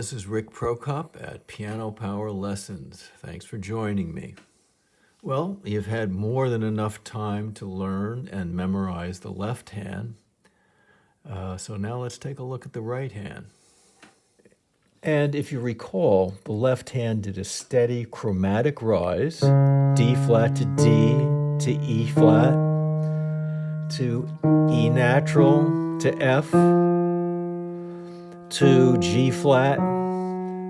this is Rick Prokop at Piano Power Lessons. Thanks for joining me. Well, you've had more than enough time to learn and memorize the left hand. So now let's take a look at the right hand. And if you recall, the left hand did a steady chromatic rise, D flat to D to E flat to E natural to F to G flat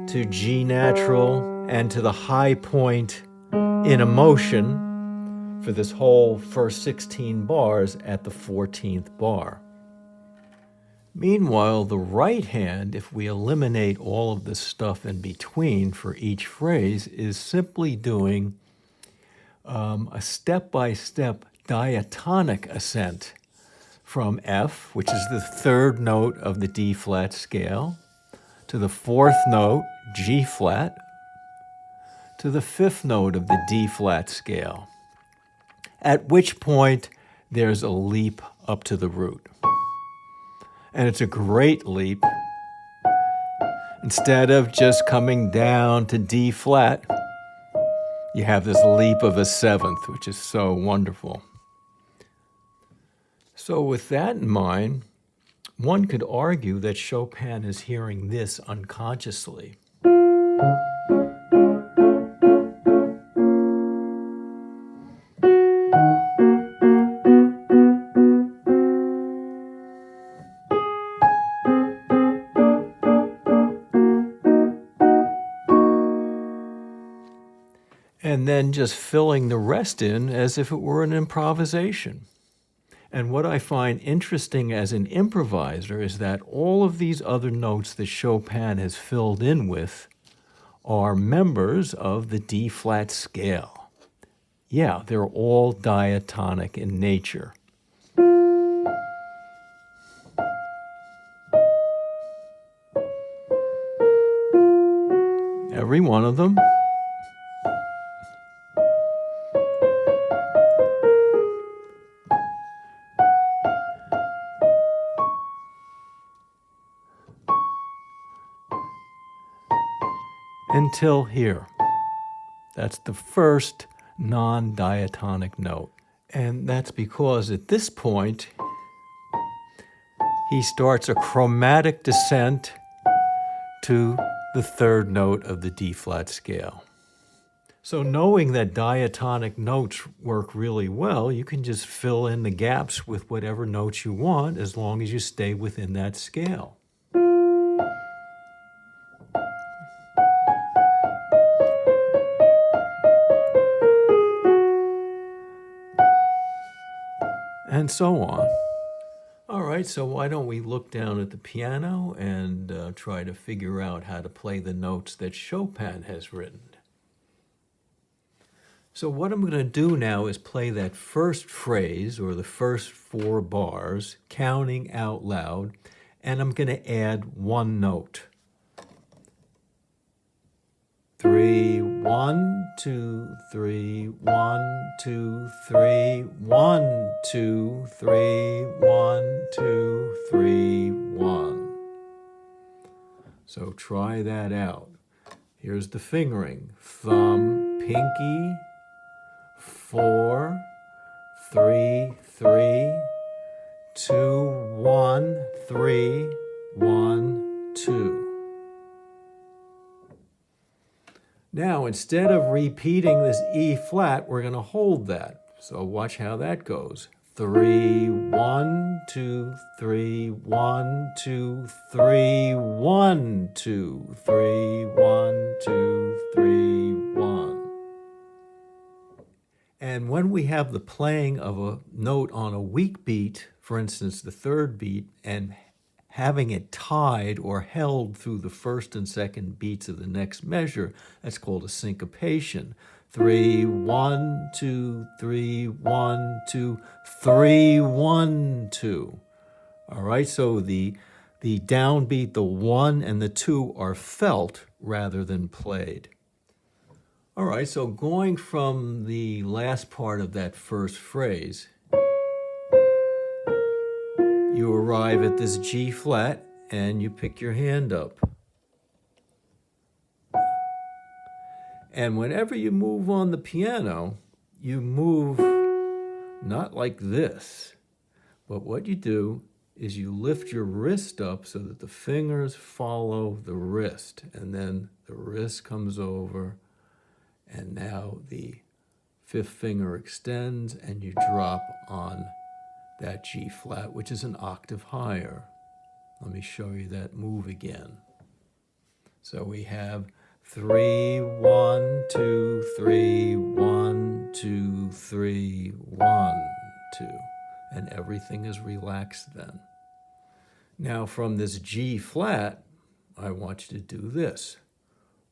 to G natural and to the high point in a motion for this whole first 16 bars at the 14th bar. Meanwhile, the right hand, if we eliminate all of this stuff in between for each phrase, is simply doing a step-by-step diatonic ascent from F, which is the third note of the D-flat scale, to the fourth note, G-flat, to the fifth note of the D-flat scale, at which point there's a leap up to the root. And it's a great leap. Instead of just coming down to D flat, you have this leap of a seventh, which is so wonderful. So with that in mind, one could argue that Chopin is hearing this unconsciously. And then just filling the rest in as if it were an improvisation. And what I find interesting as an improviser is that all of these other notes that Chopin has filled in with are members of the D-flat scale. Yeah, they're all diatonic in nature. Every one of them. Until here. That's the first non-diatonic note. And that's because at this point, he starts a chromatic descent to the third note of the D-flat scale. So knowing that diatonic notes work really well, you can just fill in the gaps with whatever notes you want as long as you stay within that scale. And so on. All right, so why don't we look down at the piano and try to figure out how to play the notes that Chopin has written. So what I'm going to do now is play that first phrase, or the first 4 bars, counting out loud, and I'm going to add one note. 3, 1, 2, 3, 1, 2, 3, 1, 2, 3, 1, 2, 3, 1. So try that out. Here's the fingering. Thumb, pinky, 4, 3, 3, 2, 1, 3, 1, 2. Now, instead of repeating this E flat, we're going to hold that. So watch how that goes. 3, 1, 2, 3, 1, 2, 3, 1, 2, 3, 1, 2, 3, 1. And when we have the playing of a note on a weak beat, for instance, the third beat, and having it tied or held through the first and second beats of the next measure, that's called a syncopation. 3, 1, 2, 3, 1, 2, 3, 1, 2. All right, so the downbeat, the 1 and the 2 are felt rather than played. All right, so going from the last part of that first phrase, you arrive at this G flat and you pick your hand up. And whenever you move on the piano, you move not like this, but what you do is you lift your wrist up so that the fingers follow the wrist, and then the wrist comes over, and now the fifth finger extends and you drop on that G flat, which is an octave higher. Let me show you that move again. So we have 3, 1, 2, 3, 1, 2, 3, 1, 2. And everything is relaxed then. Now from this G flat, I want you to do this.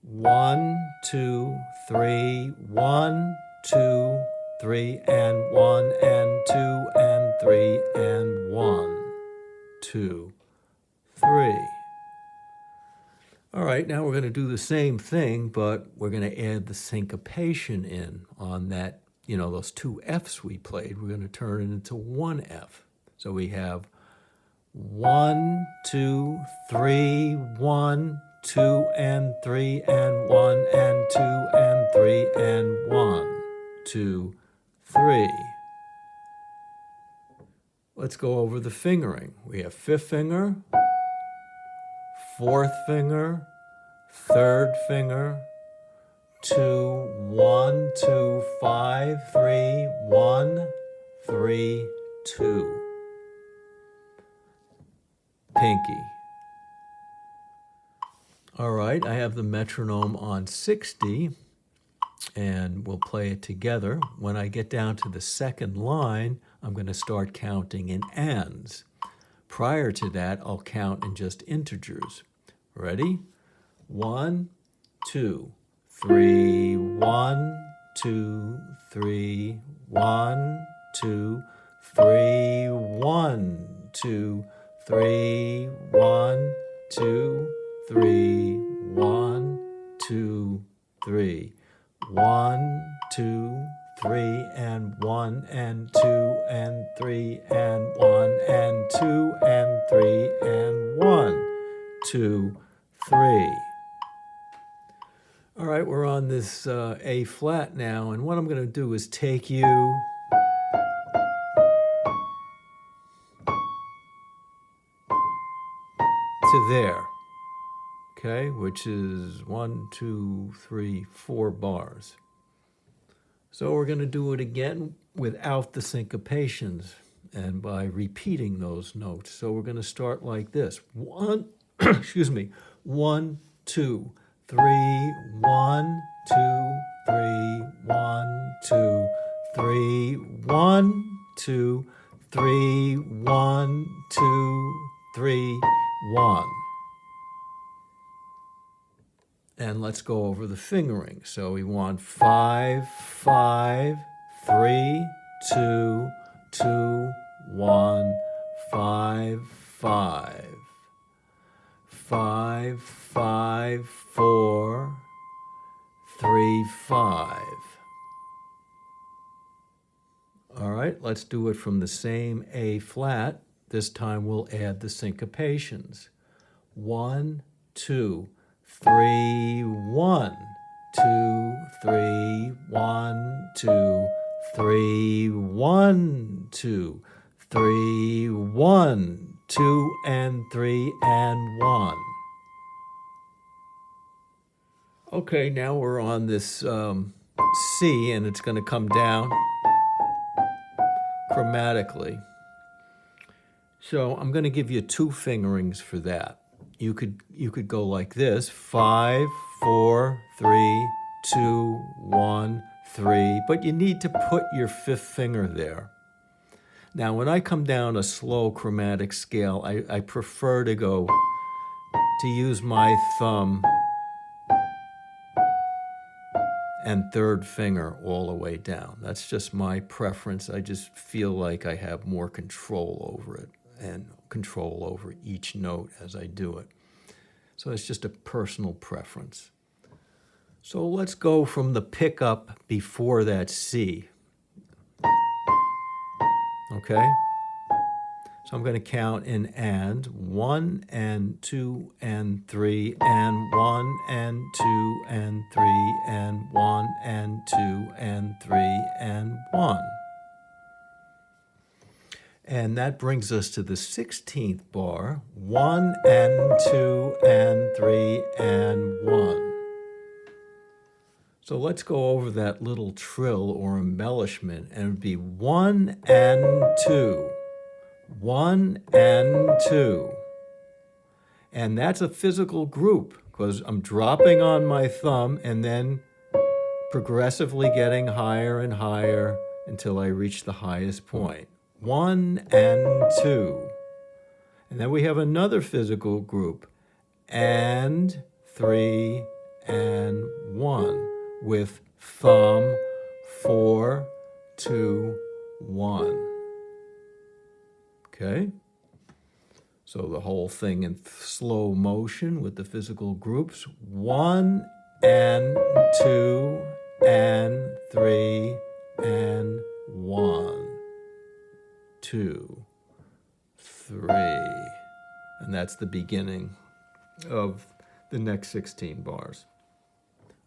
1, 2, 3, 1, 2, 3, and 1, and 2, and 3, and 1, 2, 3. All right, now we're going to do the same thing, but we're going to add the syncopation in on that, those two Fs we played. We're going to turn it into one F. So we have 1, 2, 3, 1, 2, and 3, and 1, and 2, and 3, and 1, 2, 3. Let's go over the fingering. We have fifth finger, fourth finger, third finger, 2, 1, 2, 5, 3, 1, 3, 2. Pinky. All right, I have the metronome on 60, and we'll play it together. When I get down to the second line, I'm going to start counting in ands. Prior to that, I'll count in just integers. Ready? 1, 2, 3, 1, 2, 3, 1, 2, 3, 1, 2, 3, 1, 2, 3, 1, 2, 3, 1, 2, 3, and 1, and 2, and 3, and 1, and 2, and 3, and 1, 2, 3. All right, we're on this A flat now, and what I'm going to do is take you to there, okay, which is 1, 2, 3, 4 bars. So we're going to do it again without the syncopations and by repeating those notes. So we're going to start like this. 1, 1, 2, 3, 1, 2, 3, 1, 2, 3, 1, 2, 3, 1, 2, 3, 1. And let's go over the fingering. So we want 5, 5, 3, 2, 2, 1, 5, 5. 5, 5, 4, 3, 5. All right, let's do it from the same A flat. This time we'll add the syncopations. 1, 2, 3, 1, 2, 3, 1, 2, 3, 1, 2, 3, 1, 2, and 3, and 1. Okay, now we're on this C, and it's going to come down chromatically. So I'm going to give you 2 fingerings for that. You could go like this: 5, 4, 3, 2, 1, 3. But you need to put your 5th finger there. Now, when I come down a slow chromatic scale, I prefer to use my thumb and 3rd finger all the way down. That's just my preference. I just feel like I have more control over it and control over each note as I do it. So it's just a personal preference. So let's go from the pickup before that C. Okay? So I'm going to count in and 1 and 2 and 3 and 1 and 2 and 3 and 1 and 2 and 3 and 1. And that brings us to the 16th bar, 1 and 2 and 3 and 1. So let's go over that little trill or embellishment, and it would be 1 and 2. 1 and 2. And that's a physical group because I'm dropping on my thumb and then progressively getting higher and higher until I reach the highest point. 1 and 2. And then we have another physical group, and 3 and 1, with thumb 4, 2, 1. Okay? So the whole thing in slow motion with the physical groups. 1 and 2 and 3 and 1, 2, 3. And that's the beginning of the next 16 bars.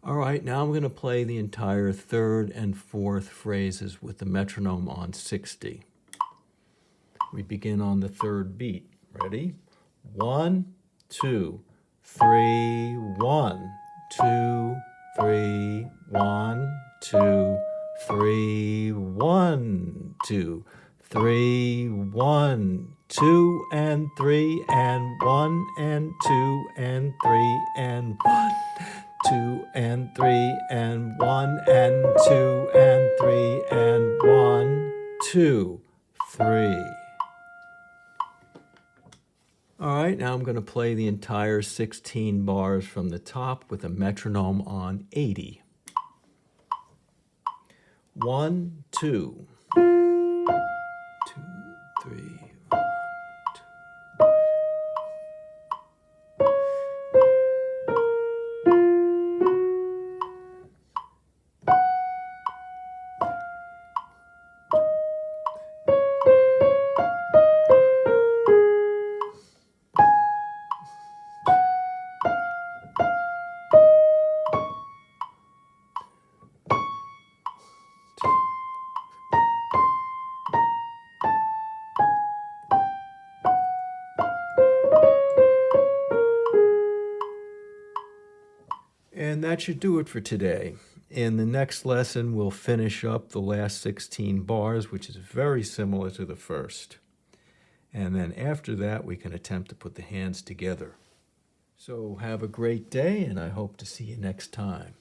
All right, now I'm going to play the entire third and fourth phrases with the metronome on 60. We begin on the third beat. Ready? 1, 2, 3, 1, 2, 3, 1, 2, 3, 1, 2, 3, 1, 2 and 3 and 1 and 2 and 3 and 1, 2 and 3 and 1 and 2 and 3 and 1, 2, 3. All right, now I'm going to play the entire 16 bars from the top with a metronome on 80. 1, 2. 2, 3. And that should do it for today. In the next lesson, we'll finish up the last 16 bars, which is very similar to the first. And then after that, we can attempt to put the hands together. So have a great day, and I hope to see you next time.